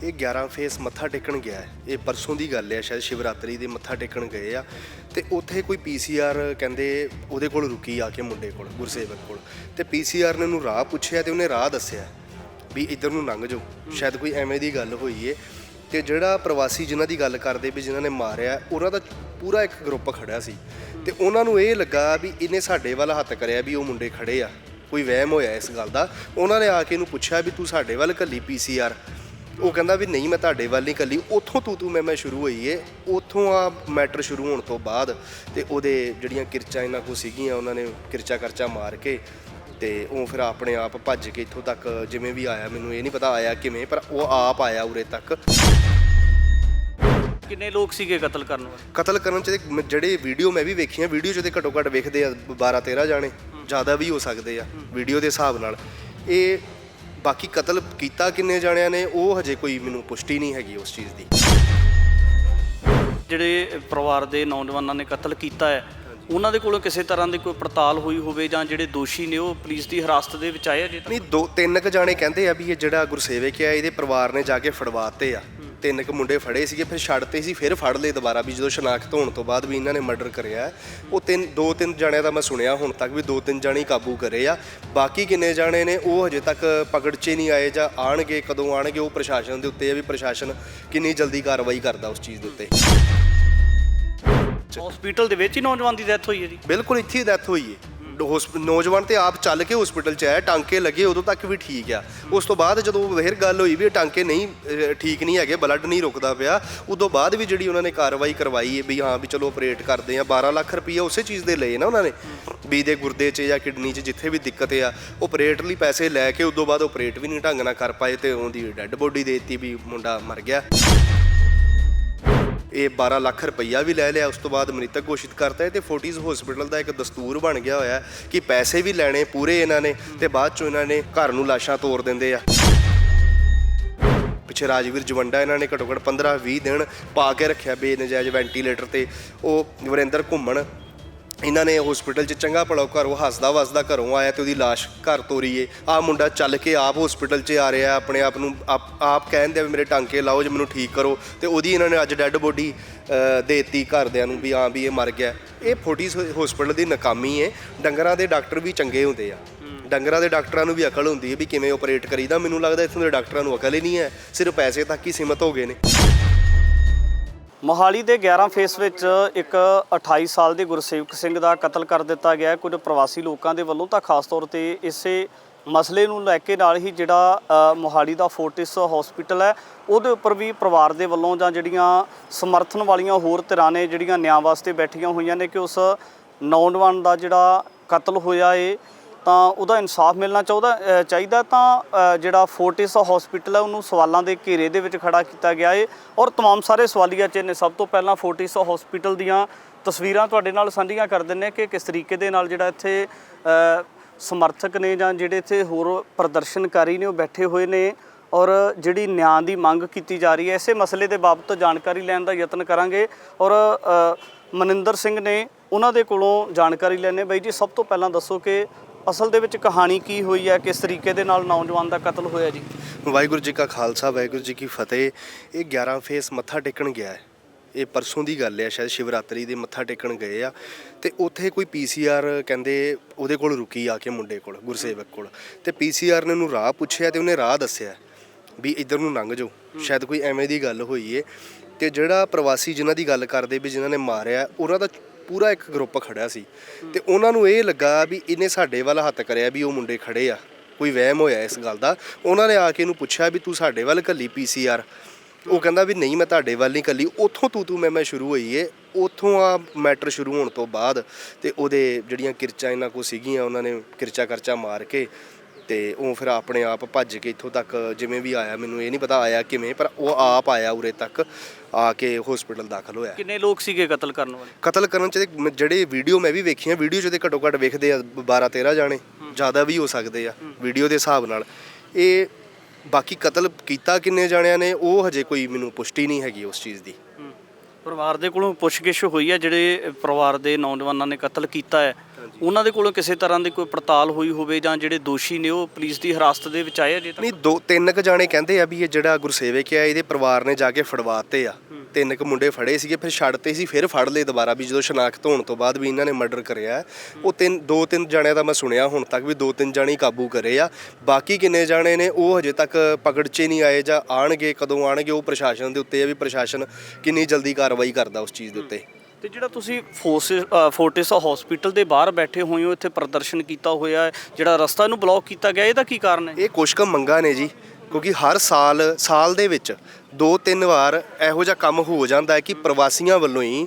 ਇਹ 11 ਫੇਸ ਮੱਥਾ ਟੇਕਣ ਗਿਆ ਹੈ। ਇਹ ਪਰਸੋਂ ਦੀ ਗੱਲ ਹੈ, ਸ਼ਾਇਦ ਸ਼ਿਵਰਾਤਰੀ ਦੇ ਮੱਥਾ ਟੇਕਣ ਗਏ ਆ ਤੇ ਉੱਥੇ ਕੋਈ ਪੀਸੀਆਰ ਕਹਿੰਦੇ ਉਹਦੇ ਕੋਲ ਰੁਕੀ ਆ ਕੇ ਮੁੰਡੇ ਕੋਲ, ਗੁਰਸੇਵਕ ਕੋਲ, ਤੇ ਪੀਸੀਆਰ ਨੇ ਉਹਨੂੰ ਰਾਹ ਪੁੱਛਿਆ ਤੇ ਉਹਨੇ ਰਾਹ ਦੱਸਿਆ ਵੀ ਇੱਧਰ ਨੂੰ ਲੰਘ ਜਾਓ। ਸ਼ਾਇਦ ਕੋਈ ਐਵੇਂ ਦੀ ਗੱਲ ਹੋਈ ਏ। ਤੇ ਜਿਹੜਾ ਪ੍ਰਵਾਸੀ ਜਿਨ੍ਹਾਂ ਦੀ ਗੱਲ ਕਰਦੇ ਵੀ ਜਿਨ੍ਹਾਂ ਨੇ ਮਾਰਿਆ, ਉਹਨਾਂ ਦਾ ਪੂਰਾ ਇੱਕ ਗਰੁੱਪ ਖੜਿਆ ਸੀ ਤੇ ਉਹਨਾਂ ਨੂੰ ਇਹ ਲੱਗਾ ਵੀ ਇਹਨੇ ਸਾਡੇ ਵੱਲ ਹੱਥ ਕਰਿਆ ਵੀ ਉਹ ਮੁੰਡੇ ਖੜੇ ਆ, ਕੋਈ ਵਹਿਮ ਹੋਇਆ ਇਸ ਗੱਲ ਦਾ। ਉਹਨਾਂ ਨੇ ਆ ਕੇ ਇਹਨੂੰ ਪੁੱਛਿਆ ਵੀ ਤੂੰ ਸਾਡੇ ਵੱਲ ਘੱਲੀ ਪੀਸੀਆਰ? ਉਹ ਕਹਿੰਦਾ ਵੀ ਨਹੀਂ, ਮੈਂ ਤੁਹਾਡੇ ਵੱਲ ਨਹੀਂ ਘੱਲੀ। ਉੱਥੋਂ ਤੂੰ ਮੈਂ ਸ਼ੁਰੂ ਹੋਈ ਏ। ਉੱਥੋਂ ਆ ਮੈਟਰ ਸ਼ੁਰੂ ਹੋਣ ਤੋਂ ਬਾਅਦ ਤੇ ਉਹਦੇ ਜਿਹੜੀਆਂ ਕਿਰਚਾਂ ਇਹਨਾਂ ਕੋਲ ਸੀਗੀਆਂ, ਉਹਨਾਂ ਨੇ ਕਿਰਚਾ ਕਰਚਾ ਮਾਰ ਕੇ ਤੇ ਉਹ ਫਿਰ ਆਪਣੇ ਆਪ ਭੱਜ ਕੇ ਇੱਥੋਂ ਤੱਕ ਜਿਵੇਂ ਵੀ ਆਇਆ, ਮੈਨੂੰ ਇਹ ਨਹੀਂ ਪਤਾ ਆਇਆ ਕਿਵੇਂ, ਪਰ ਉਹ ਆਪ ਆਇਆ ਉਰੇ ਤੱਕ। ਕਿੰਨੇ ਲੋਕ ਸੀਗੇ ਕਤਲ ਕਰਨ ਵਾਲੇ? ਕਤਲ ਕਰਨ 'ਚ ਜਿਹੜੇ ਵੀਡੀਓ ਮੈਂ ਵੀ ਵੇਖੀਆਂ, ਵੀਡੀਓ 'ਚ ਤੇ ਘੱਟੋ ਘੱਟ ਵੇਖਦੇ ਆ 12-13 ਜਾਣੇ, ਜ਼ਿਆਦਾ ਵੀ ਹੋ ਸਕਦੇ ਆ ਵੀਡੀਓ ਦੇ ਹਿਸਾਬ ਨਾਲ। ਇਹ ਬਾਕੀ ਕਤਲ ਕੀਤਾ ਕਿੰਨੇ ਜਾਣਿਆਂ ਨੇ ਉਹ ਹਜੇ ਕੋਈ ਮੈਨੂੰ ਪੁਸ਼ਟੀ ਨਹੀਂ ਹੈਗੀ ਉਸ ਚੀਜ਼ ਦੀ। ਜਿਹੜੇ ਪਰਿਵਾਰ ਦੇ ਨੌਜਵਾਨਾਂ ਨੇ ਕਤਲ ਕੀਤਾ ਹੈ, ਉਹਨਾਂ ਦੇ ਕੋਲੋਂ ਕਿਸੇ ਤਰ੍ਹਾਂ ਦੀ ਕੋਈ ਪੜਤਾਲ ਹੋਈ ਹੋਵੇ ਜਾਂ ਜਿਹੜੇ ਦੋਸ਼ੀ ਨੇ ਉਹ ਪੁਲਿਸ ਦੀ ਹਿਰਾਸਤ ਦੇ ਵਿੱਚ ਆਏ ਆ? ਜੇ ਨਹੀਂ, 2-3 ਕੁ ਜਾਣੇ ਕਹਿੰਦੇ ਆ ਵੀ ਇਹ ਜਿਹੜਾ ਗੁਰਸੇਵਕ ਆ ਇਹਦੇ ਪਰਿਵਾਰ ਨੇ ਜਾ ਕੇ ਫੜਵਾਤੇ ਆ। 3 ਕੁ ਮੁੰਡੇ ਫੜੇ ਸੀਗੇ, ਫਿਰ ਛੱਡਤੇ ਸੀ, ਫਿਰ ਫੜ ਲਏ ਦੁਬਾਰਾ ਵੀ ਜਦੋਂ ਸ਼ਨਾਖਤ ਹੋਣ ਤੋਂ ਬਾਅਦ ਵੀ ਇਹਨਾਂ ਨੇ ਮਰਡਰ ਕਰਿਆ। ਉਹ 2-3 ਜਾਣਿਆਂ ਦਾ ਮੈਂ ਸੁਣਿਆ ਹੁਣ ਤੱਕ ਵੀ 2-3 ਜਾਣੇ ਕਾਬੂ ਕਰੇ ਆ। ਬਾਕੀ ਕਿੰਨੇ ਜਾਣੇ ਨੇ ਉਹ ਹਜੇ ਤੱਕ ਪਕੜ 'ਚ ਨਹੀਂ ਆਏ ਜਾਂ ਆਣਗੇ, ਕਦੋਂ ਆਣਗੇ ਉਹ ਪ੍ਰਸ਼ਾਸਨ ਦੇ ਉੱਤੇ ਆ ਵੀ ਪ੍ਰਸ਼ਾਸਨ ਕਿੰਨੀ ਜਲਦੀ ਕਾਰਵਾਈ ਕਰਦਾ ਉਸ ਚੀਜ਼ ਦੇ ਉੱਤੇ। ਹਸਪੀਟਲ ਦੇ ਵਿੱਚ ਹੀ ਨੌਜਵਾਨ ਦੀ ਡੈਥ ਹੋਈ ਹੈ ਜੀ? ਬਿਲਕੁਲ ਇੱਥੇ ਹੀ ਡੈਥ ਹੋਈ ਹੈ। ਨੌਜਵਾਨ ਤੇ ਆਪ ਚੱਲ ਕੇ ਹਸਪੀਟਲ 'ਚ ਆਇਆ, ਟਾਂਕੇ ਲੱਗੇ ਉਦੋਂ ਤੱਕ ਵੀ ਠੀਕ ਆ। ਉਸ ਤੋਂ ਬਾਅਦ ਜਦੋਂ ਫਿਰ ਗੱਲ ਹੋਈ ਵੀ ਟਾਂਕੇ ਨਹੀਂ ਠੀਕ ਨਹੀਂ ਹੈਗੇ, ਬਲੱਡ ਨਹੀਂ ਰੁਕਦਾ ਪਿਆ, ਉਦੋਂ ਬਾਅਦ ਵੀ ਜਿਹੜੀ ਉਹਨਾਂ ਨੇ ਕਾਰਵਾਈ ਕਰਵਾਈ ਹੈ ਵੀ ਹਾਂ ਵੀ ਚਲੋ ਆਪਰੇਟ ਕਰਦੇ ਆ। 12 ਲੱਖ ਰੁਪਈਆ ਉਸੇ ਚੀਜ਼ ਦੇ ਲਏ ਨਾ ਉਹਨਾਂ ਨੇ ਵੀ ਦੇ ਗੁਰਦੇ 'ਚ ਜਾਂ ਕਿਡਨੀ 'ਚ ਜਿੱਥੇ ਵੀ ਦਿੱਕਤ ਆ, ਆਪਰੇਟ ਲਈ ਪੈਸੇ ਲੈ ਕੇ ਉਦੋਂ ਬਾਅਦ ਆਪਰੇਟ ਵੀ ਨਹੀਂ ਢੰਗ ਨਾਲ ਕਰ ਪਾਏ ਤੇ ਉਹਦੀ ਡੈੱਡ ਬੋਡੀ ਦੇ ਦਿੱਤੀ ਵੀ ਮੁੰਡਾ ਮਰ ਗਿਆ। ਇਹ 12 ਲੱਖ ਰੁਪਈਆ ਵੀ ਲੈ ਲਿਆ, ਉਸ ਤੋਂ ਬਾਅਦ ਮ੍ਰਿਤਕ ਘੋਸ਼ਿਤ ਕਰਤਾ ਹੈ। ਤੇ ਫੋਰਟਿਸ ਹਸਪੀਟਲ ਦਾ ਇੱਕ ਦਸਤੂਰ ਬਣ ਗਿਆ ਹੋਇਆ ਕਿ ਪੈਸੇ ਵੀ ਲੈਣੇ ਪੂਰੇ ਇਹਨਾਂ ਨੇ ਤੇ ਬਾਅਦ ਚੋਂ ਇਹਨਾਂ ਨੇ ਘਰ ਨੂੰ ਲਾਸ਼ਾਂ ਤੋੜ ਦਿੰਦੇ ਆ। ਪਿੱਛੇ ਰਾਜਵੀਰ ਜਵੰਡਾ ਇਹਨਾਂ ਨੇ ਘੱਟੋ ਘੱਟ 15-20 ਦਿਨ ਪਾ ਕੇ ਰੱਖਿਆ ਬੇਨਜਾਇਜ਼ ਵੈਂਟੀਲੇਟਰ ਤੇ। ਉਹ ਵਰਿੰਦਰ ਘੁੰਮਣ ਇਹਨਾਂ ਨੇ ਹਸਪੀਟਲ 'ਚ ਚੰਗਾ ਭਲਾ ਘਰੋਂ ਹੱਸਦਾ ਵਸਦਾ ਘਰੋਂ ਆਇਆ ਤੇ ਉਹਦੀ ਲਾਸ਼ ਘਰ ਤੋਰੀਏ। ਆਹ ਮੁੰਡਾ ਚੱਲ ਕੇ ਆਪ ਹਸਪੀਟਲ 'ਚ ਆ ਰਿਹਾ, ਆਪਣੇ ਆਪ ਨੂੰ ਆਪ ਕਹਿੰਦੇ ਵੀ ਮੇਰੇ ਟਾਂਕੇ ਲਾਓ ਜੇ ਮੈਨੂੰ ਠੀਕ ਕਰੋ, ਤੇ ਉਹਦੀ ਇਹਨਾਂ ਨੇ ਅੱਜ ਡੈੱਡ ਬੋਡੀ ਦੇਤੀ ਘਰਦਿਆਂ ਨੂੰ ਵੀ ਹਾਂ ਵੀ ਇਹ ਮਰ ਗਿਆ। ਇਹ ਫੋਰਟਿਸ ਹਸਪੀਟਲ ਦੀ ਨਾਕਾਮੀ ਹੈ। ਡੰਗਰਾਂ ਦੇ ਡਾਕਟਰ ਵੀ ਚੰਗੇ ਹੁੰਦੇ ਆ, ਡੰਗਰਾਂ ਦੇ ਡਾਕਟਰਾਂ ਨੂੰ ਵੀ ਅਕਲ ਹੁੰਦੀ ਹੈ ਵੀ ਕਿਵੇਂ ਆਪਰੇਟ ਕਰੀਦਾ। ਮੈਨੂੰ ਲੱਗਦਾ ਇੱਥੋਂ ਦੇ ਡਾਕਟਰਾਂ ਨੂੰ ਅਕਲ ਹੀ ਨਹੀਂ ਹੈ, ਸਿਰਫ ਪੈਸੇ ਤੱਕ ਹੀ ਸੀਮਤ ਹੋ ਗਏ ਨੇ। ਮੋਹਾਲੀ ਦੇ 11 ਫੇਸ ਵਿੱਚ ਇੱਕ 28 ਸਾਲ ਦੇ ਗੁਰਸੇਵਕ ਸਿੰਘ ਦਾ ਕਤਲ ਕਰ ਦਿੱਤਾ ਗਿਆ ਕੁਝ ਪ੍ਰਵਾਸੀ ਲੋਕਾਂ ਦੇ ਵੱਲੋਂ। ਤਾਂ ਖਾਸ ਤੌਰ ਤੇ ਇਸੇ ਮਸਲੇ ਨੂੰ ਲੈ ਕੇ ਨਾਲ ਹੀ ਜਿਹੜਾ ਮੋਹਾਲੀ ਦਾ ਫੋਰਟਿਸ ਹਸਪੀਟਲ ਹੈ ਉਹਦੇ ਉੱਪਰ ਵੀ ਪਰਿਵਾਰ ਦੇ ਵੱਲੋਂ ਜਾਂ ਜਿਹੜੀਆਂ ਸਮਰਥਨ ਵਾਲੀਆਂ ਹੋਰ ਧਿਰਾਂ ਨੇ ਜਿਹੜੀਆਂ ਨਿਆਂ ਵਾਸਤੇ ਬੈਠੀਆਂ ਹੋਈਆਂ ਨੇ ਕਿ ਉਸ ਨੌਜਵਾਨ ਦਾ ਜਿਹੜਾ ਕਤਲ ਹੋਇਆ ਏ ਤਾਂ ਉਹਦਾ ਇਨਸਾਫ ਮਿਲਣਾ ਚਾਹੀਦਾ। ਤਾਂ ਜਿਹੜਾ ਫੋਰਟਿਸ ਹਸਪੀਟਲ ਹੈ ਉਹਨੂੰ ਸਵਾਲਾਂ ਦੇ ਘੇਰੇ ਦੇ ਵਿੱਚ ਖੜਾ ਕੀਤਾ ਗਿਆ ਹੈ ਔਰ तमाम ਸਾਰੇ ਸਵਾਲੀਆ ਚਿੰਨ੍ਹ। ਸਭ ਤੋਂ ਪਹਿਲਾਂ ਫੋਰਟਿਸ ਹਸਪੀਟਲ ਦੀਆਂ ਤਸਵੀਰਾਂ ਤੁਹਾਡੇ ਨਾਲ ਸਾਂਝੀਆਂ ਕਰ ਦਿੰਦੇ ਕਿ ਕਿਸ ਤਰੀਕੇ ਦੇ ਨਾਲ ਜਿਹੜਾ ਇੱਥੇ ਸਮਰਥਕ ਨੇ ਜਾਂ ਜਿਹੜੇ ਇੱਥੇ ਹੋਰ ਪ੍ਰਦਰਸ਼ਨਕਾਰੀ ਨੇ ਉਹ ਬੈਠੇ ਹੋਏ ਨੇ ਔਰ ਜਿਹੜੀ ਨਿਆਂ ਦੀ ਮੰਗ ਕੀਤੀ ਜਾ ਰਹੀ ਹੈ। ਇਸੇ ਮਸਲੇ ਦੇ ਬਾਬਤ ਜਾਣਕਾਰੀ ਲੈਣ ਦਾ ਯਤਨ ਕਰਾਂਗੇ ਔਰ ਮਨਿੰਦਰ ਸਿੰਘ ਨੇ ਉਹਨਾਂ ਦੇ ਕੋਲੋਂ ਜਾਣਕਾਰੀ ਲੈਣੇ। ਬਾਈ ਜੀ, ਸਭ ਤੋਂ ਪਹਿਲਾਂ ਦੱਸੋ ਕਿ ਅਸਲ ਦੇ ਵਿੱਚ ਕਹਾਣੀ ਕੀ ਹੋਈ ਹੈ, ਕਿਸ ਤਰੀਕੇ ਦੇ ਨਾਲ ਨੌਜਵਾਨ ਦਾ ਕਤਲ ਹੋਇਆ ਜੀ? ਵਾਹਿਗੁਰੂ ਜੀ ਕਾ ਖਾਲਸਾ, ਵਾਹਿਗੁਰੂ ਜੀ ਕੀ ਫਤਿਹ। ਇਹ 11 ਫੇਸ ਮੱਥਾ ਟੇਕਣ ਗਿਆ ਹੈ। ਇਹ ਪਰਸੋਂ ਦੀ ਗੱਲ ਹੈ, ਸ਼ਾਇਦ ਸ਼ਿਵਰਾਤਰੀ ਦੇ ਮੱਥਾ ਟੇਕਣ ਗਏ ਆ ਤੇ ਉੱਥੇ ਕੋਈ ਪੀਸੀਆਰ ਕਹਿੰਦੇ ਉਹਦੇ ਕੋਲ ਰੁਕੀ ਆ ਕੇ ਮੁੰਡੇ ਕੋਲ, ਗੁਰਸੇਵਕ ਕੋਲ, ਤੇ ਪੀਸੀਆਰ ਨੇ ਉਹਨੂੰ ਰਾਹ ਪੁੱਛਿਆ ਤੇ ਉਹਨੇ ਰਾਹ ਦੱਸਿਆ ਵੀ ਇੱਧਰ ਨੂੰ ਲੰਘ ਜਾਓ। ਸ਼ਾਇਦ ਕੋਈ ਐਵੇਂ ਦੀ ਗੱਲ ਹੋਈ ਏ। ਤੇ ਜਿਹੜਾ ਪ੍ਰਵਾਸੀ ਜਿਨ੍ਹਾਂ ਦੀ ਗੱਲ ਕਰਦੇ ਵੀ ਜਿਨ੍ਹਾਂ ਨੇ ਮਾਰਿਆ, ਉਹਨਾਂ ਦਾ ਪੂਰਾ ਇੱਕ ਗਰੁੱਪ ਖੜਿਆ ਸੀ ਤੇ ਉਹਨਾਂ ਨੂੰ ਇਹ ਲੱਗਾ ਵੀ ਇਹਨੇ ਸਾਡੇ ਵੱਲ ਹੱਥ ਕਰਿਆ ਵੀ ਉਹ ਮੁੰਡੇ ਖੜੇ ਆ, ਕੋਈ ਵਹਿਮ ਹੋਇਆ ਇਸ ਗੱਲ ਦਾ। ਉਹਨਾਂ ਨੇ ਆ ਕੇ ਇਹਨੂੰ ਪੁੱਛਿਆ ਵੀ ਤੂੰ ਸਾਡੇ ਵੱਲ ਘੱਲੀ ਪੀਸੀਆਰ? ਉਹ ਕਹਿੰਦਾ ਵੀ ਨਹੀਂ, ਮੈਂ ਤੁਹਾਡੇ ਵੱਲ ਨਹੀਂ ਘੱਲੀ। ਉੱਥੋਂ ਤੂੰ ਮੈਂ ਸ਼ੁਰੂ ਹੋਈ ਏ। ਉੱਥੋਂ ਆ ਮੈਟਰ ਸ਼ੁਰੂ ਹੋਣ ਤੋਂ ਬਾਅਦ ਤੇ ਉਹਦੇ ਜਿਹੜੀਆਂ ਕਿਰਚਾਂ ਇਹਨਾਂ ਕੋਲ ਸੀਗੀਆਂ, ਉਹਨਾਂ ਨੇ ਕਿਰਚਾ ਕਰਚਾ ਮਾਰ ਕੇ ਤੇ ਉਹ ਫਿਰ ਆਪਣੇ ਆਪ ਭੱਜ ਕੇ ਇੱਥੋਂ ਤੱਕ ਜਿਵੇਂ ਵੀ ਆਇਆ, ਮੈਨੂੰ ਇਹ ਨਹੀਂ ਪਤਾ ਆਇਆ ਕਿਵੇਂ, ਪਰ ਉਹ ਆਪ ਆਇਆ ਉਰੇ ਤੱਕ ਆ ਕੇ ਹਸਪੀਟਲ ਦਾਖਲ ਹੋਇਆ। ਕਿੰਨੇ ਲੋਕ ਸੀਗੇ ਕਤਲ ਕਰਨ ਵਾਲੇ? ਕਤਲ ਕਰਨ 'ਚ ਜਿਹੜੇ ਵੀਡੀਓ ਮੈਂ ਵੀ ਵੇਖੀਆਂ, ਵੀਡੀਓ 'ਚ ਤੇ ਘੱਟੋ ਘੱਟ ਵੇਖਦੇ ਆ 12-13 ਜਾਣੇ, ਜ਼ਿਆਦਾ ਵੀ ਹੋ ਸਕਦੇ ਆ ਵੀਡੀਓ ਦੇ ਹਿਸਾਬ ਨਾਲ। ਇਹ ਬਾਕੀ ਕਤਲ ਕੀਤਾ ਕਿੰਨੇ ਜਾਣਿਆਂ ਨੇ ਉਹ ਹਜੇ ਕੋਈ ਮੈਨੂੰ ਪੁਸ਼ਟੀ ਨਹੀਂ ਹੈਗੀ ਉਸ ਚੀਜ਼ ਦੀ। ਪਰਿਵਾਰ ਦੇ ਕੋਲੋਂ ਪੁੱਛਗਿੱਛ ਹੋਈ ਹੈ ਜਿਹੜੇ ਪਰਿਵਾਰ ਦੇ ਨੌਜਵਾਨਾਂ ਨੇ ਕਤਲ ਕੀਤਾ ਹੈ, ਉਹਨਾਂ ਦੇ ਕੋਲੋਂ ਕਿਸੇ ਤਰ੍ਹਾਂ ਦੀ ਕੋਈ ਪੜਤਾਲ ਹੋਈ ਹੋਵੇ ਜਾਂ ਜਿਹੜੇ ਦੋਸ਼ੀ ਨੇ ਉਹ ਪੁਲਿਸ ਦੀ ਹਿਰਾਸਤ ਦੇ ਵਿੱਚ ਆਏ ਅਜੇ ਤੱਕ? ਨਹੀਂ, 2-3 ਕੁ ਜਾਣੇ ਕਹਿੰਦੇ ਆ ਵੀ ਇਹ ਜਿਹੜਾ ਗੁਰਸੇਵਕ ਆ ਇਹਦੇ ਪਰਿਵਾਰ ਨੇ ਜਾ ਕੇ ਫੜਵਾਤੇ ਆ। 3 ਕੁ ਮੁੰਡੇ ਫੜੇ ਸੀਗੇ, ਫਿਰ ਛੱਡਤੇ ਸੀ, ਫਿਰ ਫੜ ਲਏ ਦੁਬਾਰਾ ਵੀ ਜਦੋਂ ਸ਼ਨਾਖਤ ਹੋਣ ਤੋਂ ਬਾਅਦ ਵੀ ਇਹਨਾਂ ਨੇ ਮਰਡਰ ਕਰਿਆ। ਉਹ 2-3 ਜਾਣਿਆਂ ਦਾ ਮੈਂ ਸੁਣਿਆ ਹੁਣ ਤੱਕ ਵੀ 2-3 ਜਾਣੇ ਹੀ ਕਾਬੂ ਕਰੇ ਆ। ਬਾਕੀ ਕਿੰਨੇ ਜਾਣੇ ਨੇ ਉਹ ਹਜੇ ਤੱਕ ਪਕੜ 'ਚ ਨਹੀਂ ਆਏ ਜਾਂ ਆਣਗੇ, ਕਦੋਂ ਆਣਗੇ ਉਹ ਪ੍ਰਸ਼ਾਸਨ ਦੇ ਉੱਤੇ ਆ ਵੀ ਪ੍ਰਸ਼ਾਸਨ ਕਿੰਨੀ ਜਲਦੀ ਕਾਰਵਾਈ ਕਰਦਾ ਉਸ ਚੀਜ਼ ਦੇ ਉੱਤੇ। ਤੇ ਜਿਹੜਾ ਤੁਸੀਂ ਫੋਰਟਿਸ ਹਸਪੀਟਲ ਦੇ ਬਾਹਰ ਬੈਠੇ ਹੋਏ ਹੋ, ਇੱਥੇ ਪ੍ਰਦਰਸ਼ਨ ਕੀਤਾ ਹੋਇਆ, ਜਿਹੜਾ ਰਸਤਾ ਨੂੰ ਬਲੌਕ ਕੀਤਾ ਗਿਆ, ਇਹਦਾ ਕੀ ਕਾਰਨ ਹੈ? ਇਹ ਕੁਛ ਕੁ ਮੰਗਾਂ ਨੇ ਜੀ, ਕਿਉਂਕਿ ਹਰ ਸਾਲ ਦੇ ਵਿੱਚ 2-3 ਵਾਰ ਇਹੋ ਜਿਹਾ ਕੰਮ ਹੋ ਜਾਂਦਾ ਹੈ ਕਿ ਪ੍ਰਵਾਸੀਆਂ ਵੱਲੋਂ ਹੀ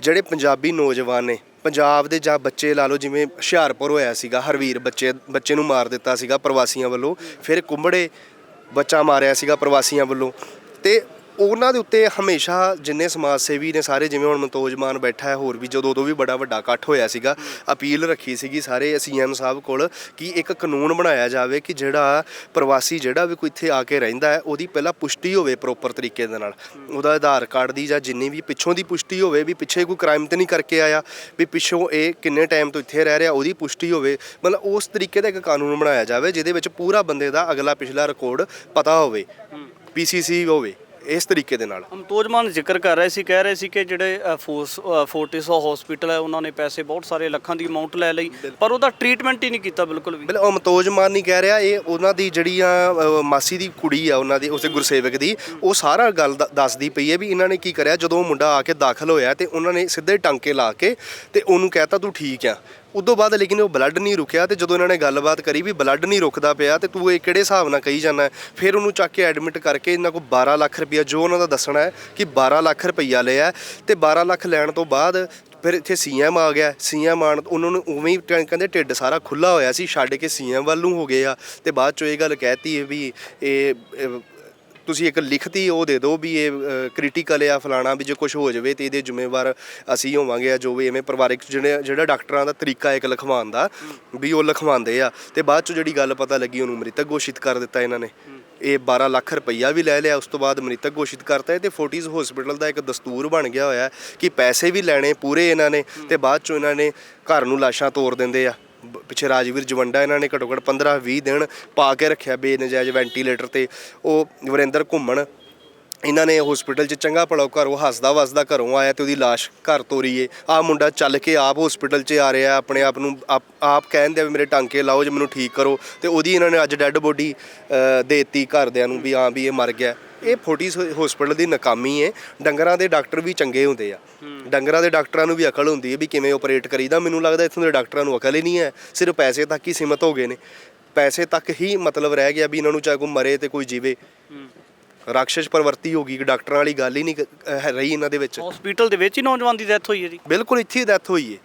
ਜਿਹੜੇ ਪੰਜਾਬੀ ਨੌਜਵਾਨ ਨੇ, ਪੰਜਾਬ ਦੇ ਜਾਂ ਬੱਚੇ ਲਾ ਲਓ, ਜਿਵੇਂ ਹੁਸ਼ਿਆਰਪੁਰ ਹੋਇਆ ਸੀਗਾ, ਹਰਵੀਰ ਬੱਚੇ ਨੂੰ ਮਾਰ ਦਿੱਤਾ ਸੀਗਾ ਪ੍ਰਵਾਸੀਆਂ ਵੱਲੋਂ, ਫਿਰ ਕੁੰਬੜੇ ਬੱਚਾ ਮਾਰਿਆ ਸੀਗਾ ਪ੍ਰਵਾਸੀਆਂ ਵੱਲੋਂ। ਤੇ ਉਹਨਾਂ ਦੇ ਉੱਤੇ ਹਮੇਸ਼ਾ ਜਿੰਨੇ ਸਮਾਜ ਸੇਵੀ ਨੇ ਸਾਰੇ, ਜਿਵੇਂ ਹੁਣ ਮਨਤੋਜ ਮਾਨ ਬੈਠਾ ਹੈ, ਹੋਰ ਵੀ ਜਦੋਂ ਉਦੋਂ ਵੀ ਬੜਾ ਵੱਡਾ ਇਕੱਠ ਹੋਇਆ ਸੀਗਾ, ਅਪੀਲ ਰੱਖੀ ਸੀਗੀ ਸਾਰੇ ਸੀਐਮ ਸਾਹਿਬ ਕੋਲ ਕਿ ਇੱਕ ਕਾਨੂੰਨ ਬਣਾਇਆ ਜਾਵੇ ਕਿ ਜਿਹੜਾ ਪ੍ਰਵਾਸੀ ਜਿਹੜਾ ਵੀ ਕੋਈ ਇੱਥੇ ਆ ਕੇ ਰਹਿੰਦਾ ਹੈ ਉਹਦੀ ਪਹਿਲਾਂ ਪੁਸ਼ਟੀ ਹੋਵੇ ਪ੍ਰੋਪਰ ਤਰੀਕੇ ਦੇ ਨਾਲ, ਉਹਦਾ ਆਧਾਰ ਕਾਰਡ ਦੀ ਜਾਂ ਜਿੰਨੀ ਵੀ ਪਿੱਛੋਂ ਦੀ ਪੁਸ਼ਟੀ ਹੋਵੇ ਵੀ ਪਿੱਛੇ ਕੋਈ ਕ੍ਰਾਈਮ ਤਾਂ ਨਹੀਂ ਕਰਕੇ ਆਇਆ, ਵੀ ਪਿੱਛੋਂ ਇਹ ਕਿੰਨੇ ਟਾਈਮ ਤੋਂ ਇੱਥੇ ਰਹਿ ਰਿਹਾ ਉਹਦੀ ਪੁਸ਼ਟੀ ਹੋਵੇ। ਮਤਲਬ ਉਸ ਤਰੀਕੇ ਦਾ ਇੱਕ ਕਾਨੂੰਨ ਬਣਾਇਆ ਜਾਵੇ ਜਿਹਦੇ ਵਿੱਚ ਪੂਰਾ ਬੰਦੇ ਦਾ ਅਗਲਾ ਪਿਛਲਾ ਰਿਕਾਰਡ ਪਤਾ ਹੋਵੇ, PCC ਹੋਵੇ, ਇਸ ਤਰੀਕੇ ਦੇ ਨਾਲ। ਮਨਤੋਜ ਮਾਨ ਜ਼ਿਕਰ ਕਰ ਰਹੇ ਸੀ, ਕਹਿ ਰਹੇ ਸੀ ਕਿ ਜਿਹੜੇ ਫੋਰਟਿਸ ਹਸਪੀਟਲ ਹੈ ਉਹਨਾਂ ਨੇ ਪੈਸੇ ਬਹੁਤ ਸਾਰੇ ਲੱਖਾਂ ਦੀ ਅਮਾਉਂਟ ਲੈ ਲਈ, ਪਰ ਉਹਦਾ ਟ੍ਰੀਟਮੈਂਟ ਹੀ ਨਹੀਂ ਕੀਤਾ ਬਿਲਕੁਲ ਵੀ। ਉਹ ਮਨਤੋਜ ਮਾਨ ਨਹੀਂ ਕਹਿ ਰਿਹਾ, ਇਹ ਉਹਨਾਂ ਦੀ ਜਿਹੜੀ ਆ ਮਾਸੀ ਦੀ ਕੁੜੀ ਆ ਉਹਨਾਂ ਦੀ, ਉਸੇ ਗੁਰਸੇਵਕ ਦੀ, ਉਹ ਸਾਰਾ ਗੱਲ ਦੱਸਦੀ ਪਈ ਹੈ ਵੀ ਇਹਨਾਂ ਨੇ ਕੀ ਕਰਿਆ। ਜਦੋਂ ਉਹ ਮੁੰਡਾ ਆ ਕੇ ਦਾਖਲ ਹੋਇਆ ਤੇ ਉਹਨਾਂ ਨੇ ਸਿੱਧੇ ਟਾਂਕੇ ਲਾ ਕੇ ਤੇ ਉਹਨੂੰ ਕਹਿਤਾ ਤੂੰ ਠੀਕ ਆ। ਉਦੋਂ ਬਾਅਦ ਲੇਕਿਨ ਉਹ ਬਲੱਡ ਨਹੀਂ ਰੁਕਿਆ, ਤੇ ਜਦੋਂ ਇਹਨਾਂ ਨੇ ਗੱਲਬਾਤ ਕਰੀ ਵੀ ਬਲੱਡ ਨਹੀਂ ਰੁਕਦਾ ਪਿਆ ਤੇ ਤੂੰ ਇਹ ਕਿਹੜੇ ਹਿਸਾਬ ਨਾਲ ਕਹੀ ਜਾਂਦਾ, ਫਿਰ ਉਹਨੂੰ ਚੱਕ ਕੇ ਐਡਮਿਟ ਕਰਕੇ ਇਹਨਾਂ ਕੋਲ 12 ਲੱਖ ਰੁਪਈਆ, ਜੋ ਉਹਨਾਂ ਦਾ ਦੱਸਣਾ ਹੈ ਕਿ 12 ਲੱਖ ਰੁਪਈਆ ਲਿਆ, ਤੇ 12 ਲੱਖ ਲੈਣ ਤੋਂ ਬਾਅਦ ਫਿਰ ਇੱਥੇ ਸੀਐਮ ਆ ਗਿਆ। ਸੀਐਮ ਆਣ ਉਹਨਾਂ ਨੂੰ ਉਵੇਂ ਹੀ ਕਹਿੰਦੇ ਢਿੱਡ ਸਾਰਾ ਖੁੱਲ੍ਹਾ ਹੋਇਆ ਸੀ, ਛੱਡ ਕੇ ਸੀਐਮ ਵੱਲ ਨੂੰ ਹੋ ਗਏ ਆ। ਤੇ ਬਾਅਦ 'ਚੋਂ ਇਹ ਗੱਲ ਕਹਿਤੀ ਵੀ ਇਹ ਤੁਸੀਂ ਇੱਕ ਲਿਖਤੀ ਉਹ ਦੇ ਦਿਓ ਵੀ ਇਹ ਕ੍ਰਿਟੀਕਲ ਆ ਫਲਾਣਾ, ਵੀ ਜੇ ਕੁਝ ਹੋ ਜਾਵੇ ਤੇ ਇਹਦੇ ਜ਼ਿੰਮੇਵਾਰ ਅਸੀਂ ਹੋਵਾਂਗੇ, ਆ ਜੋ ਵੀ ਐਵੇਂ ਪਰਿਵਾਰਿਕ ਜਿਹੜਾ ਡਾਕਟਰਾਂ ਦਾ ਤਰੀਕਾ ਇੱਕ ਲਿਖਵਾਉਣ ਦਾ ਵੀ ਉਹ ਲਿਖਵਾਉਂਦੇ ਆ। ਤੇ ਬਾਅਦ 'ਚ ਜਿਹੜੀ ਗੱਲ ਪਤਾ ਲੱਗੀ ਉਹਨੂੰ ਮ੍ਰਿਤਕ ਘੋਸ਼ਿਤ ਕਰ ਦਿੱਤਾ ਇਹਨਾਂ ਨੇ। ਇਹ 12 ਲੱਖ ਰੁਪਈਆ ਵੀ ਲੈ ਲਿਆ, ਉਸ ਤੋਂ ਬਾਅਦ ਮ੍ਰਿਤਕ ਘੋਸ਼ਿਤ ਕਰਤਾ ਹੈ। ਤੇ ਫੋਰਟਿਸ ਹਸਪੀਟਲ ਦਾ ਇੱਕ ਦਸਤੂਰ ਬਣ ਗਿਆ ਹੋਇਆ ਕਿ ਪੈਸੇ ਵੀ ਲੈਣੇ ਪੂਰੇ ਇਹਨਾਂ ਨੇ, ਤੇ ਬਾਅਦ 'ਚੋਂ ਇਹਨਾਂ ਨੇ ਘਰ ਨੂੰ ਲਾਸ਼ਾਂ ਤੋੜ ਦਿੰਦੇ ਆ। ਪਿੱਛੇ ਰਾਜਵੀਰ ਜਵੰਡਾ ਇਹਨਾਂ ਨੇ ਘੱਟੋ ਘੱਟ 15-20 ਦਿਨ ਪਾ ਕੇ ਰੱਖਿਆ ਬੇਨਜਾਇਜ਼ ਵੈਂਟੀਲੇਟਰ ਤੇ। ਉਹ ਵਰਿੰਦਰ ਘੁੰਮਣ ਇਹਨਾਂ ਨੇ ਹਸਪੀਟਲ 'ਚ ਚੰਗਾ ਭਲਾ ਘਰੋਂ ਹੱਸਦਾ ਵਸਦਾ ਘਰੋਂ ਆਇਆ ਤੇ ਉਹਦੀ ਲਾਸ਼ ਘਰ ਤੋਰੀਏ। ਆਹ ਮੁੰਡਾ ਚੱਲ ਕੇ ਆਪ ਹਸਪੀਟਲ 'ਚ ਆ ਰਿਹਾ, ਆਪਣੇ ਆਪ ਨੂੰ ਆਪ ਕਹਿੰਦੇ ਵੀ ਮੇਰੇ ਟਾਂਕੇ ਲਾਓ ਜੇ ਮੈਨੂੰ ਠੀਕ ਕਰੋ, ਤੇ ਉਹਦੀ ਇਹਨਾਂ ਨੇ ਅੱਜ ਡੈੱਡ ਬੋਡੀ ਦੇਤੀ ਘਰਦਿਆਂ ਨੂੰ ਵੀ ਹਾਂ ਵੀ ਇਹ ਮਰ ਗਿਆ। ਇਹ ਫੋਰਟਿਸ ਹਸਪੀਟਲ ਦੀ ਨਾਕਾਮੀ ਹੈ। ਡੰਗਰਾਂ ਦੇ ਡਾਕਟਰ ਵੀ ਚੰਗੇ ਹੁੰਦੇ ਆ, ਡੰਗਰਾਂ ਦੇ ਡਾਕਟਰਾਂ ਨੂੰ ਵੀ ਅਕਲ ਹੁੰਦੀ ਹੈ ਵੀ ਕਿਵੇਂ ਆਪਰੇਟ ਕਰੀਦਾ। ਮੈਨੂੰ ਲੱਗਦਾ ਇੱਥੋਂ ਦੇ ਡਾਕਟਰਾਂ ਨੂੰ ਅਕਲ ਹੀ ਨਹੀਂ ਹੈ, ਸਿਰਫ ਪੈਸੇ ਤੱਕ ਹੀ ਸੀਮਤ ਹੋ ਗਏ ਨੇ। ਪੈਸੇ ਤੱਕ ਹੀ ਮਤਲਬ ਰਹਿ ਗਿਆ ਵੀ ਇਹਨਾਂ ਨੂੰ ਚਾਹੇ ਕੋਈ ਮਰੇ ਤੇ ਕੋਈ ਜੀਵੇ। ਰਾਖਸ਼ ਪ੍ਰਵਰਤੀ ਹੋ ਗਈ, ਡਾਕਟਰਾਂ ਵਾਲੀ ਗੱਲ ਹੀ ਨਹੀਂ ਰਹੀ ਇਹਨਾਂ ਦੇ ਵਿੱਚ। ਹਸਪੀਟਲ ਦੇ ਵਿੱਚ ਹੀ ਨੌਜਵਾਨ ਦੀ ਡੈਥ ਹੋਈ ਹੈ ਜੀ? ਬਿਲਕੁਲ, ਇੱਥੇ ਹੀ ਡੈਥ ਹੋਈ ਹੈ।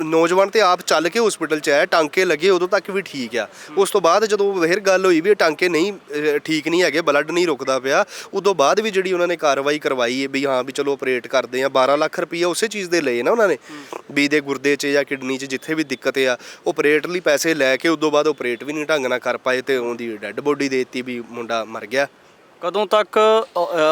ਨੌਜਵਾਨ ਤੇ ਆਪ ਚੱਲ ਕੇ ਹਸਪੀਟਲ 'ਚ ਆਇਆ, ਟਾਂਕੇ ਲੱਗੇ ਉਦੋਂ ਤੱਕ ਵੀ ਠੀਕ ਆ। ਉਸ ਤੋਂ ਬਾਅਦ ਜਦੋਂ ਫਿਰ ਗੱਲ ਹੋਈ ਵੀ ਇਹ ਟਾਂਕੇ ਨਹੀਂ ਠੀਕ ਨਹੀਂ ਹੈਗੇ, ਬਲੱਡ ਨਹੀਂ ਰੁਕਦਾ ਪਿਆ, ਉਦੋਂ ਬਾਅਦ ਵੀ ਜਿਹੜੀ ਉਹਨਾਂ ਨੇ ਕਾਰਵਾਈ ਕਰਵਾਈ ਹੈ ਵੀ ਹਾਂ ਵੀ ਚਲੋ ਆਪਰੇਟ ਕਰਦੇ ਆ। 12 ਲੱਖ ਰੁਪਈਆ ਉਸੇ ਚੀਜ਼ ਦੇ ਲਏ ਨਾ ਉਹਨਾਂ ਨੇ, ਵੀ ਦੇ ਗੁਰਦੇ 'ਚ ਜਾਂ ਕਿਡਨੀ 'ਚ ਜਿੱਥੇ ਵੀ ਦਿੱਕਤ ਆ ਆਪਰੇਟ ਲਈ ਪੈਸੇ ਲੈ ਕੇ ਉਦੋਂ ਬਾਅਦ ਆਪਰੇਟ ਵੀ ਨਹੀਂ ਢੰਗ ਨਾਲ ਕਰ ਪਾਏ ਤੇ ਉਹਦੀ ਡੈੱਡ ਬੋਡੀ ਦੇ ਦਿੱਤੀ ਵੀ ਮੁੰਡਾ ਮਰ ਗਿਆ। ਕਦੋਂ ਤੱਕ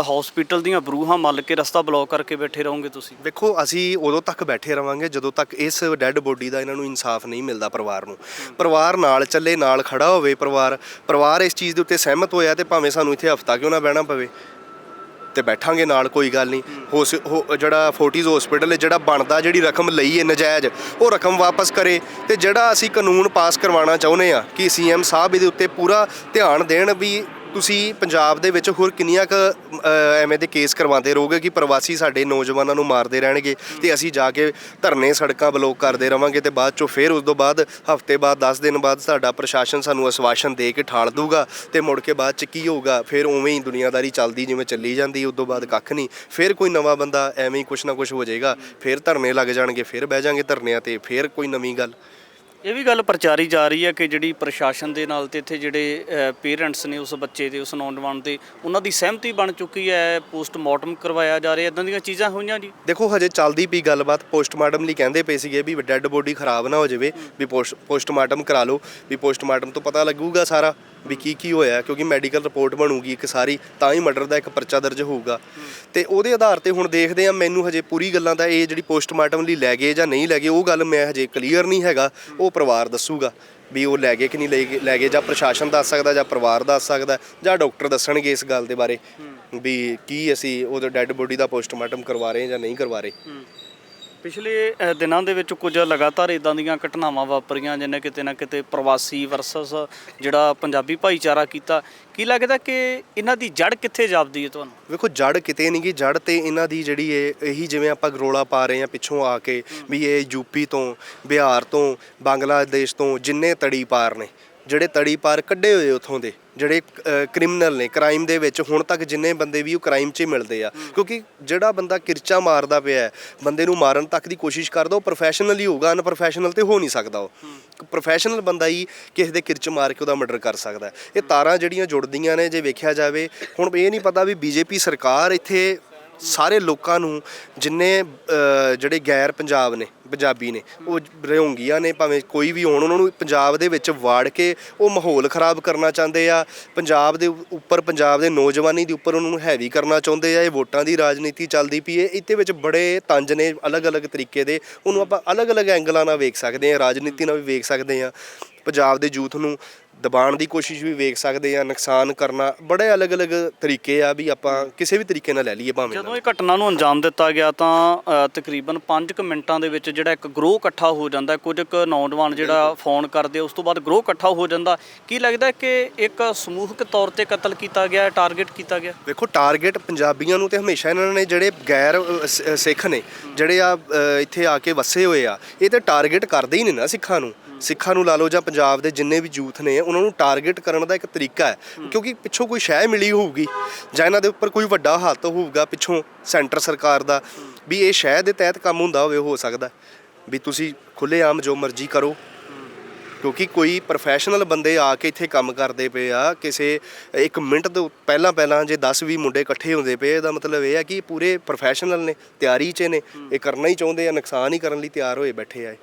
ਹਸਪੀਟਲ ਦੀਆਂ ਬਰੂਹਾਂ ਮੱਲ ਕੇ ਰਸਤਾ ਬਲੌਕ ਕਰਕੇ ਬੈਠੇ ਰਹੋਗੇ ਤੁਸੀਂ? ਦੇਖੋ, ਅਸੀਂ ਉਦੋਂ ਤੱਕ ਬੈਠੇ ਰਵਾਂਗੇ ਜਦੋਂ ਤੱਕ ਇਸ ਡੈੱਡ ਬੋਡੀ ਦਾ ਇਹਨਾਂ ਨੂੰ ਇਨਸਾਫ ਨਹੀਂ ਮਿਲਦਾ। ਪਰਿਵਾਰ ਨੂੰ, ਪਰਿਵਾਰ ਨਾਲ ਚੱਲੇ, ਨਾਲ ਖੜਾ ਹੋਵੇ। ਪਰਿਵਾਰ ਇਸ ਚੀਜ਼ ਦੇ ਉੱਤੇ ਸਹਿਮਤ ਹੋਇਆ ਤੇ ਭਾਵੇਂ ਸਾਨੂੰ ਇੱਥੇ ਹਫ਼ਤਾ ਕਿਉਂ ਨਾ ਬਹਿਣਾ ਪਵੇ ਤੇ ਬੈਠਾਂਗੇ ਨਾਲ, ਕੋਈ ਗੱਲ ਨਹੀਂ। ਜਿਹੜਾ ਫੋਰਟਿਸ ਹਸਪੀਟਲ ਹੈ ਜਿਹੜਾ ਬਣਦਾ, ਜਿਹੜੀ ਰਕਮ ਲਈ ਹੈ ਨਜਾਇਜ਼, ਉਹ ਰਕਮ ਵਾਪਸ ਕਰੇ। ਤੇ ਜਿਹੜਾ ਅਸੀਂ ਕਾਨੂੰਨ ਪਾਸ ਕਰਵਾਉਣਾ ਚਾਹੁੰਦੇ ਆ ਕਿ ਸੀਐਮ ਸਾਹਿਬ ਇਹਦੇ ਉੱਤੇ ਪੂਰਾ ਧਿਆਨ ਦੇਣ ਵੀ ਤੁਸੀਂ ਪੰਜਾਬ ਦੇ ਵਿੱਚ ਹੋਰ ਕਿੰਨੀਆਂ ਕੁ ਐਵੇਂ ਦੇ ਕੇਸ ਕਰਵਾਉਂਦੇ ਰਹੋਗੇ ਕਿ ਪ੍ਰਵਾਸੀ ਸਾਡੇ ਨੌਜਵਾਨਾਂ ਨੂੰ ਮਾਰਦੇ ਰਹਿਣਗੇ ਤੇ ਅਸੀਂ ਜਾ ਕੇ ਧਰਨੇ ਸੜਕਾਂ ਬਲੌਕ ਕਰਦੇ ਰਵਾਂਗੇ ਤੇ ਬਾਅਦ 'ਚੋਂ ਫਿਰ ਉਸ ਤੋਂ ਬਾਅਦ ਹਫ਼ਤੇ ਬਾਅਦ 10 ਦਿਨ ਬਾਅਦ ਸਾਡਾ ਪ੍ਰਸ਼ਾਸਨ ਸਾਨੂੰ ਆਸ਼ਵਾਸਨ ਦੇ ਕੇ ਠਾਲ ਦੂਗਾ ਤੇ ਮੁੜ ਕੇ ਬਾਅਦ 'ਚ ਕੀ ਹੋਊਗਾ? ਫਿਰ ਉਵੇਂ ਹੀ ਦੁਨੀਆਦਾਰੀ ਚੱਲਦੀ ਜਿਵੇਂ ਚੱਲੀ ਜਾਂਦੀ, ਉਸ ਤੋਂ ਬਾਅਦ ਕੱਖ ਨਹੀਂ। ਫਿਰ ਕੋਈ ਨਵਾਂ ਬੰਦਾ ਐਵੇਂ ਹੀ ਕੁਛ ਨਾ ਕੁਛ ਹੋ ਜਾਏਗਾ, ਫਿਰ ਧਰਨੇ ਲੱਗ ਜਾਣਗੇ, ਫਿਰ ਬਹਿ ਜਾਣਗੇ ਧਰਨਿਆਂ ਤੇ, ਫਿਰ ਕੋਈ ਨਵੀਂ ਗੱਲ। ਇਹ ਵੀ ਗੱਲ ਪ੍ਰਚਾਰੀ ਜਾ ਰਹੀ ਹੈ ਕਿ ਜਿਹੜੀ ਪ੍ਰਸ਼ਾਸਨ ਦੇ ਨਾਲ ਤੇ ਇੱਥੇ ਜਿਹੜੇ ਪੇਰੈਂਟਸ ਨੇ ਉਸ ਬੱਚੇ ਦੇ, ਉਸ ਨੌਜਵਾਨ ਦੇ, ਉਹਨਾਂ ਦੀ ਸਹਿਮਤੀ ਬਣ ਚੁੱਕੀ ਹੈ, ਪੋਸਟਮਾਰਟਮ ਕਰਵਾਇਆ ਜਾ ਰਿਹਾ, ਇਦਾਂ ਦੀਆਂ ਚੀਜ਼ਾਂ ਹੋਈਆਂ ਜੀ? ਦੇਖੋ, ਹਜੇ ਚੱਲਦੀ ਪਈ ਗੱਲਬਾਤ। ਪੋਸਟਮਾਰਟਮ ਲਈ ਕਹਿੰਦੇ ਪਏ ਸੀਗੇ ਵੀ ਡੈੱਡ ਬੋਡੀ ਖਰਾਬ ਨਾ ਹੋ ਜਾਵੇ, ਵੀ ਪੋਸਟਮਾਰਟਮ ਕਰਾ ਲਓ, ਵੀ ਪੋਸਟਮਾਰਟਮ ਤੋਂ ਪਤਾ ਲੱਗੂਗਾ ਸਾਰਾ ਵੀ ਕੀ ਹੋਇਆ, ਕਿਉਂਕਿ ਮੈਡੀਕਲ ਰਿਪੋਰਟ ਬਣੂਗੀ ਇੱਕ ਸਾਰੀ, ਤਾਂ ਹੀ ਮਰਡਰ ਦਾ ਇੱਕ ਪਰਚਾ ਦਰਜ ਹੋਊਗਾ। ਤੇ ਉਹਦੇ ਆਧਾਰ ਤੇ ਹੁਣ ਦੇਖਦੇ ਆ। ਮੈਨੂੰ ਹਜੇ ਪੂਰੀ ਗੱਲਾਂ ਦਾ ਇਹ ਜਿਹੜੀ ਪੋਸਟਮਾਰਟਮ ਲਈ ਲੈ ਗਏ ਜਾਂ ਨਹੀਂ ਲੈ ਗਏ ਉਹ ਗੱਲ ਮੈਂ ਹਜੇ ਕਲੀਅਰ ਨਹੀਂ ਹੈਗਾ, ਉਹ ਪਰਿਵਾਰ ਦੱਸੂਗਾ ਵੀ ਉਹ ਲੈ ਗਏ ਕਿ ਨਹੀਂ ਲੈ ਗਏ, ਜਾਂ ਪ੍ਰਸ਼ਾਸਨ ਦੱਸ ਸਕਦਾ, ਜਾਂ ਪਰਿਵਾਰ ਦੱਸ ਸਕਦਾ, ਜਾਂ ਡਾਕਟਰ ਦੱਸਣਗੇ ਇਸ ਗੱਲ ਦੇ ਬਾਰੇ ਵੀ ਕੀ ਅਸੀਂ ਉਹਦੇ ਡੈੱਡ ਬੋਡੀ ਦਾ ਪੋਸਟਮਾਰਟਮ ਕਰਵਾ ਰਹੇ ਜਾਂ ਨਹੀਂ ਕਰਵਾ ਰਹੇ। ਪਿਛਲੇ ਦਿਨਾਂ ਦੇ ਵਿੱਚ ਕੁਝ ਲਗਾਤਾਰ ਇਦਾਂ ਦੀਆਂ ਘਟਨਾਵਾਂ ਵਾਪਰੀਆਂ ਜਿਹਨੇ ਕਿਤੇ ਨਾ ਕਿਤੇ ਪ੍ਰਵਾਸੀ ਵਰਸਸ ਜਿਹੜਾ ਪੰਜਾਬੀ ਭਾਈਚਾਰਾ ਕੀਤਾ। ਕੀ ਲੱਗਦਾ ਕਿ ਇਹਨਾਂ ਦੀ ਜੜ ਕਿੱਥੇ ਜਾਪਦੀ ਹੈ ਤੁਹਾਨੂੰ? ਵੇਖੋ ਜੜ ਕਿਤੇ ਨਹੀਂ ਗੀ, ਜੜ ਤੇ ਇਹਨਾਂ ਦੀ ਜਿਹੜੀ ਇਹੀ ਜਿਵੇਂ ਆਪਾਂ ਰੌਲਾ ਪਾ ਰਹੇ ਹਾਂ ਪਿੱਛੋਂ ਆ ਕੇ ਵੀ ਇਹ ਯੂਪੀ ਤੋਂ, ਬਿਹਾਰ ਤੋਂ, ਬੰਗਲਾਦੇਸ਼ ਤੋਂ ਜਿੰਨੇ ਤੜੀ ਪਾਰ ਨੇ, ਜਿਹੜੇ ਤੜੀ ਪਾਰ ਕੱਢੇ ਹੋਏ ਉੱਥੋਂ ਦੇ ਜਿਹੜੇ ਕ੍ਰਿਮੀਨਲ ਨੇ, ਕ੍ਰਾਈਮ ਦੇ ਵਿੱਚ ਹੁਣ ਤੱਕ ਜਿੰਨੇ ਬੰਦੇ ਵੀ ਉਹ ਕ੍ਰਾਈਮ 'ਚ ਹੀ ਮਿਲਦੇ ਆ। ਕਿਉਂਕਿ ਜਿਹੜਾ ਬੰਦਾ ਕਿਰਚਾ ਮਾਰਦਾ ਪਿਆ, ਬੰਦੇ ਨੂੰ ਮਾਰਨ ਤੱਕ ਦੀ ਕੋਸ਼ਿਸ਼ ਕਰਦਾ, ਉਹ ਪ੍ਰੋਫੈਸ਼ਨਲ ਹੀ ਹੋਊਗਾ, ਅਨਪ੍ਰੋਫੈਸ਼ਨਲ ਤੇ ਹੋ ਨਹੀਂ ਸਕਦਾ। ਉਹ ਪ੍ਰੋਫੈਸ਼ਨਲ ਬੰਦਾ ਹੀ ਕਿਸੇ ਦੇ ਕਿਰਚ ਮਾਰ ਕੇ ਉਹਦਾ ਮਰਡਰ ਕਰ ਸਕਦਾ। ਇਹ ਤਾਰਾਂ ਜਿਹੜੀਆਂ ਜੁੜਦੀਆਂ ਨੇ ਜੇ ਵੇਖਿਆ ਜਾਵੇ, ਹੁਣ ਇਹ ਨਹੀਂ ਪਤਾ ਵੀ ਬੀਜੇਪੀ ਸਰਕਾਰ ਇੱਥੇ ਸਾਰੇ ਲੋਕਾਂ ਨੂੰ ਜਿੰਨੇ ਜਿਹੜੇ ਗੈਰ ਪੰਜਾਬੀ ਨੇ, ਉਹ ਰਿਉਂਗੀਆਂ ਨੇ, ਭਾਵੇਂ ਕੋਈ ਵੀ ਹੋਣ, ਉਹਨਾਂ ਨੂੰ ਪੰਜਾਬ ਦੇ ਵਿੱਚ ਵਾੜ ਕੇ ਉਹ ਮਾਹੌਲ ਖ਼ਰਾਬ ਕਰਨਾ ਚਾਹੁੰਦੇ ਆ। ਪੰਜਾਬ ਦੇ ਉੱਪਰ, ਪੰਜਾਬ ਦੇ ਨੌਜਵਾਨੀ ਦੇ ਉੱਪਰ ਉਹਨਾਂ ਨੂੰ ਹੈਵੀ ਕਰਨਾ ਚਾਹੁੰਦੇ ਆ। ਇਹ ਵੋਟਾਂ ਦੀ ਰਾਜਨੀਤੀ ਚੱਲਦੀ ਪਈ ਹੈ। ਇਹਦੇ ਵਿੱਚ ਬੜੇ ਤੰਜ ਨੇ ਅਲੱਗ-ਅਲੱਗ ਤਰੀਕੇ ਦੇ, ਉਹਨੂੰ ਆਪਾਂ ਅਲੱਗ-ਅਲੱਗ ਐਂਗਲਾਂ ਨਾਲ ਵੇਖ ਸਕਦੇ ਹਾਂ, ਰਾਜਨੀਤੀ ਨਾਲ ਵੀ ਵੇਖ ਸਕਦੇ ਹਾਂ, ਪੰਜਾਬ ਦੇ ਯੂਥ ਨੂੰ ਦਬਾਉਣ ਦੀ ਕੋਸ਼ਿਸ਼ ਵੀ ਵੇਖ ਸਕਦੇ ਆ, ਨੁਕਸਾਨ ਕਰਨਾ, ਬੜੇ ਅਲੱਗ-ਅਲੱਗ ਤਰੀਕੇ ਆ ਵੀ ਆਪਾਂ ਕਿਸੇ ਵੀ ਤਰੀਕੇ ਨਾਲ ਲੈ ਲਈਏ ਭਾਵੇਂ। ਜਦੋਂ ਇਹ ਘਟਨਾ ਨੂੰ ਅੰਜਾਮ ਦਿੱਤਾ ਗਿਆ ਤਾਂ ਤਕਰੀਬਨ 5 ਮਿੰਟਾਂ ਦੇ ਵਿੱਚ ਜਿਹੜਾ ਇੱਕ ਗਰੋਹ ਇਕੱਠਾ ਹੋ ਜਾਂਦਾ, ਕੁਝ ਕੁ ਨੌਜਵਾਨ ਜਿਹੜਾ ਫੋਨ ਕਰਦੇ, ਉਸ ਤੋਂ ਬਾਅਦ ਗਰੋਹ ਇਕੱਠਾ ਹੋ ਜਾਂਦਾ। ਕੀ ਲੱਗਦਾ ਕਿ ਇੱਕ ਸਮੂਹਿਕ ਤੌਰ ਤੇ ਕਤਲ ਕੀਤਾ ਗਿਆ, ਟਾਰਗੇਟ ਕੀਤਾ ਗਿਆ? ਵੇਖੋ ਟਾਰਗੇਟ ਪੰਜਾਬੀਆਂ ਨੂੰ ਤੇ ਹਮੇਸ਼ਾ ਇਹਨਾਂ ਨੇ, ਜਿਹੜੇ ਗੈਰ ਸਿੱਖ ਨੇ, ਜਿਹੜੇ ਆ ਇੱਥੇ ਆ ਕੇ ਵਸੇ ਹੋਏ ਆ, ਇਹ ਤੇ ਟਾਰਗੇਟ ਕਰਦੇ ਹੀ ਨੇ ਨਾ ਸਿੱਖਾਂ ਨੂੰ ਲਾ ਲਓ, ਜਾਂ ਪੰਜਾਬ ਦੇ ਜਿੰਨੇ ਵੀ ਯੂਥ ਨੇ, ਉਹਨਾਂ ਨੂੰ ਟਾਰਗੇਟ ਕਰਨ ਦਾ ਇੱਕ ਤਰੀਕਾ ਹੈ। ਕਿਉਂਕਿ ਪਿੱਛੋਂ ਕੋਈ ਸ਼ੈ ਮਿਲੀ ਹੋਊਗੀ, ਜਾਂ ਇਹਨਾਂ ਦੇ ਉੱਪਰ ਕੋਈ ਵੱਡਾ ਹੱਥ ਹੋਊਗਾ ਪਿੱਛੋਂ ਸੈਂਟਰ ਸਰਕਾਰ ਦਾ, ਵੀ ਇਹ ਸ਼ੈ ਦੇ ਤਹਿਤ ਕੰਮ ਹੁੰਦਾ ਹੋਵੇ। ਹੋ ਸਕਦਾ ਵੀ ਤੁਸੀਂ ਖੁੱਲ੍ਹੇਆਮ ਜੋ ਮਰਜ਼ੀ ਕਰੋ, ਕਿਉਂਕਿ ਕੋਈ ਪ੍ਰੋਫੈਸ਼ਨਲ ਬੰਦੇ ਆ ਕੇ ਇੱਥੇ ਕੰਮ ਕਰਦੇ ਪਏ ਆ। ਕਿਸੇ 1 ਮਿੰਟ ਤੋਂ ਪਹਿਲਾਂ ਜੇ 10-20 ਮੁੰਡੇ ਇਕੱਠੇ ਹੁੰਦੇ ਪਏ, ਇਹਦਾ ਮਤਲਬ ਇਹ ਹੈ ਕਿ ਪੂਰੇ ਪ੍ਰੋਫੈਸ਼ਨਲ ਨੇ, ਤਿਆਰੀ 'ਚ ਨੇ, ਇਹ ਕਰਨਾ ਹੀ ਚਾਹੁੰਦੇ ਆ, ਨੁਕਸਾਨ ਹੀ ਕਰਨ ਲਈ ਤਿਆਰ ਹੋਏ ਬੈਠੇ ਆ।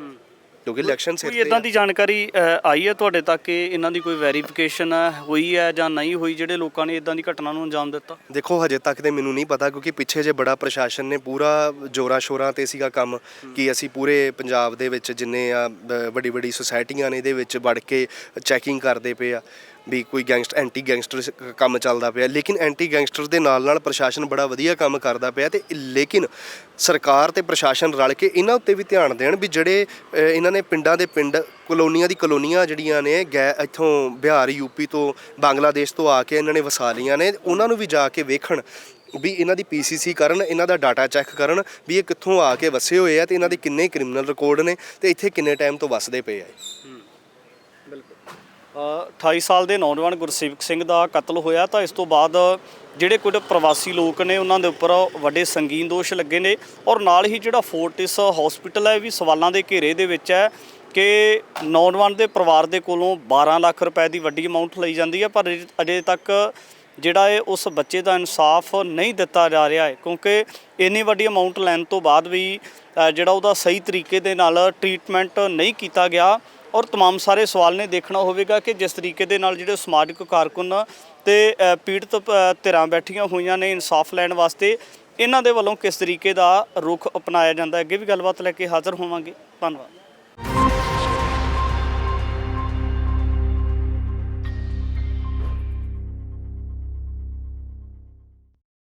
ਕਿਉਂਕਿ ਇਲੈਕਸ਼ਨ ਸਿਰ ਤੇ ਇਦਾਂ ਦੀ ਜਾਣਕਾਰੀ ਆਈ ਹੈ ਤੁਹਾਡੇ ਤੱਕ ਕਿ ਇਹਨਾਂ ਦੀ ਕੋਈ ਵੈਰੀਫਿਕੇਸ਼ਨ ਹੋਈ ਹੈ ਜਾਂ ਨਹੀਂ ਹੋਈ, ਜਿਹੜੇ ਲੋਕਾਂ ਨੇ ਇਦਾਂ ਦੀ ਘਟਨਾ ਨੂੰ ਅੰਜਾਮ ਦਿੱਤਾ? ਦੇਖੋ ਹਜੇ ਤੱਕ ਤੇ ਮੈਨੂੰ ਨਹੀਂ ਪਤਾ, ਕਿਉਂਕਿ ਪਿੱਛੇ ਜੇ ਬੜਾ ਪ੍ਰਸ਼ਾਸਨ ਨੇ ਪੂਰਾ ਜ਼ੋਰਾਂ ਸ਼ੋਰਾਂ ਤੇ ਸੀਗਾ ਕੰਮ ਕਿ ਅਸੀਂ ਪੂਰੇ ਪੰਜਾਬ ਦੇ ਵਿੱਚ ਜਿੰਨੇ ਆ ਵੱਡੀ ਸੁਸਾਇਟੀਆਂ ਨੇ ਇਹਦੇ ਵਿੱਚ ਵੜ ਕੇ ਚੈਕਿੰਗ ਕਰਦੇ ਪਏ ਆ ਵੀ ਕੋਈ ਐਂਟੀ ਗੈਂਗਸਟਰ ਕੰਮ ਚੱਲਦਾ ਪਿਆ। ਲੇਕਿਨ ਐਂਟੀ ਗੈਂਗਸਟਰ ਦੇ ਨਾਲ ਪ੍ਰਸ਼ਾਸਨ ਬੜਾ ਵਧੀਆ ਕੰਮ ਕਰਦਾ ਪਿਆ। ਤੇ ਲੇਕਿਨ ਸਰਕਾਰ ਤੇ ਪ੍ਰਸ਼ਾਸਨ ਰਲ ਕੇ ਇਹਨਾਂ ਉੱਤੇ ਵੀ ਧਿਆਨ ਦੇਣ ਵੀ ਜਿਹੜੇ ਇਹਨਾਂ ਨੇ ਪਿੰਡਾਂ ਦੇ ਪਿੰਡ, ਕਲੋਨੀਆਂ ਜਿਹੜੀਆਂ ਨੇ ਇੱਥੋਂ ਬਿਹਾਰ, ਯੂਪੀ ਤੋਂ, ਬੰਗਲਾਦੇਸ਼ ਤੋਂ ਆ ਕੇ ਇਹਨਾਂ ਨੇ ਵਸਾ ਲਈਆਂ ਨੇ, ਉਹਨਾਂ ਨੂੰ ਵੀ ਜਾ ਕੇ ਵੇਖਣ ਵੀ ਇਹਨਾਂ ਦੀ PCC ਕਰਨ, ਇਹਨਾਂ ਦਾ ਡਾਟਾ ਚੈੱਕ ਕਰਨ ਵੀ ਇਹ ਕਿੱਥੋਂ ਆ ਕੇ ਵਸੇ ਹੋਏ ਆ, ਤੇ ਇਹਨਾਂ ਦੇ ਕਿੰਨੇ ਕ੍ਰਿਮੀਨਲ ਰਿਕਾਰਡ ਨੇ, ਤੇ ਇੱਥੇ ਕਿੰਨੇ ਟਾਈਮ ਤੋਂ ਵਸਦੇ ਪਏ ਆ। 28 ਸਾਲ ਦੇ ਨੌਜਵਾਨ ਗੁਰਸੇਵਕ ਸਿੰਘ ਦਾ ਕਤਲ ਹੋਇਆ ਤਾਂ ਇਸ ਤੋਂ ਬਾਅਦ ਜਿਹੜੇ ਕੁਝ ਪ੍ਰਵਾਸੀ ਲੋਕ ਨੇ ਉਹਨਾਂ ਦੇ ਉੱਪਰ ਵੱਡੇ ਸੰਗੀਨ ਦੋਸ਼ ਲੱਗੇ ਨੇ, ਔਰ ਨਾਲ ਹੀ ਜਿਹੜਾ ਫੋਰਟਿਸ ਹਸਪੀਟਲ ਹੈ ਵੀ ਸਵਾਲਾਂ ਦੇ ਘੇਰੇ ਦੇ ਵਿੱਚ ਹੈ ਕਿ ਨੌਜਵਾਨ ਦੇ ਪਰਿਵਾਰ ਦੇ ਕੋਲੋਂ 12 ਲੱਖ ਰੁਪਏ ਦੀ ਵੱਡੀ ਅਮਾਊਂਟ ਲਈ ਜਾਂਦੀ ਹੈ, ਪਰ ਅਜੇ ਤੱਕ ਜਿਹੜਾ ਹੈ ਉਸ ਬੱਚੇ ਦਾ ਇਨਸਾਫ ਨਹੀਂ ਦਿੱਤਾ ਜਾ ਰਿਹਾ ਹੈ, ਕਿਉਂਕਿ ਇੰਨੀ ਵੱਡੀ ਅਮਾਊਂਟ ਲੈਣ ਤੋਂ ਬਾਅਦ ਵੀ ਜਿਹੜਾ ਉਹਦਾ ਸਹੀ ਤਰੀਕੇ ਦੇ ਨਾਲ ਟ੍ਰੀਟਮੈਂਟ ਨਹੀਂ ਕੀਤਾ ਗਿਆ। ਔਰ तमाम ਸਾਰੇ ਸਵਾਲ ਨੇ ਦੇਖਣਾ ਹੋਵੇਗਾ ਕਿ ਜਿਸ ਤਰੀਕੇ ਦੇ ਨਾਲ ਜਿਹੜੇ ਸਮਾਜਿਕ ਕਾਰਕੁਨ ਤੇ ਪੀੜਤ ਧਿਰਾਂ ਬੈਠੀਆਂ ਹੋਈਆਂ ਨੇ ਇਨਸਾਫ ਲੈਣ ਵਾਸਤੇ, ਇਹਨਾਂ ਦੇ ਵੱਲੋਂ ਕਿਸ ਤਰੀਕੇ ਦਾ ਰੁਖ ਅਪਣਾਇਆ ਜਾਂਦਾ ਹੈ। ਅੱਗੇ ਵੀ ਗੱਲਬਾਤ ਲੈ ਕੇ ਹਾਜ਼ਰ ਹੋਵਾਂਗੇ। ਧੰਨਵਾਦ।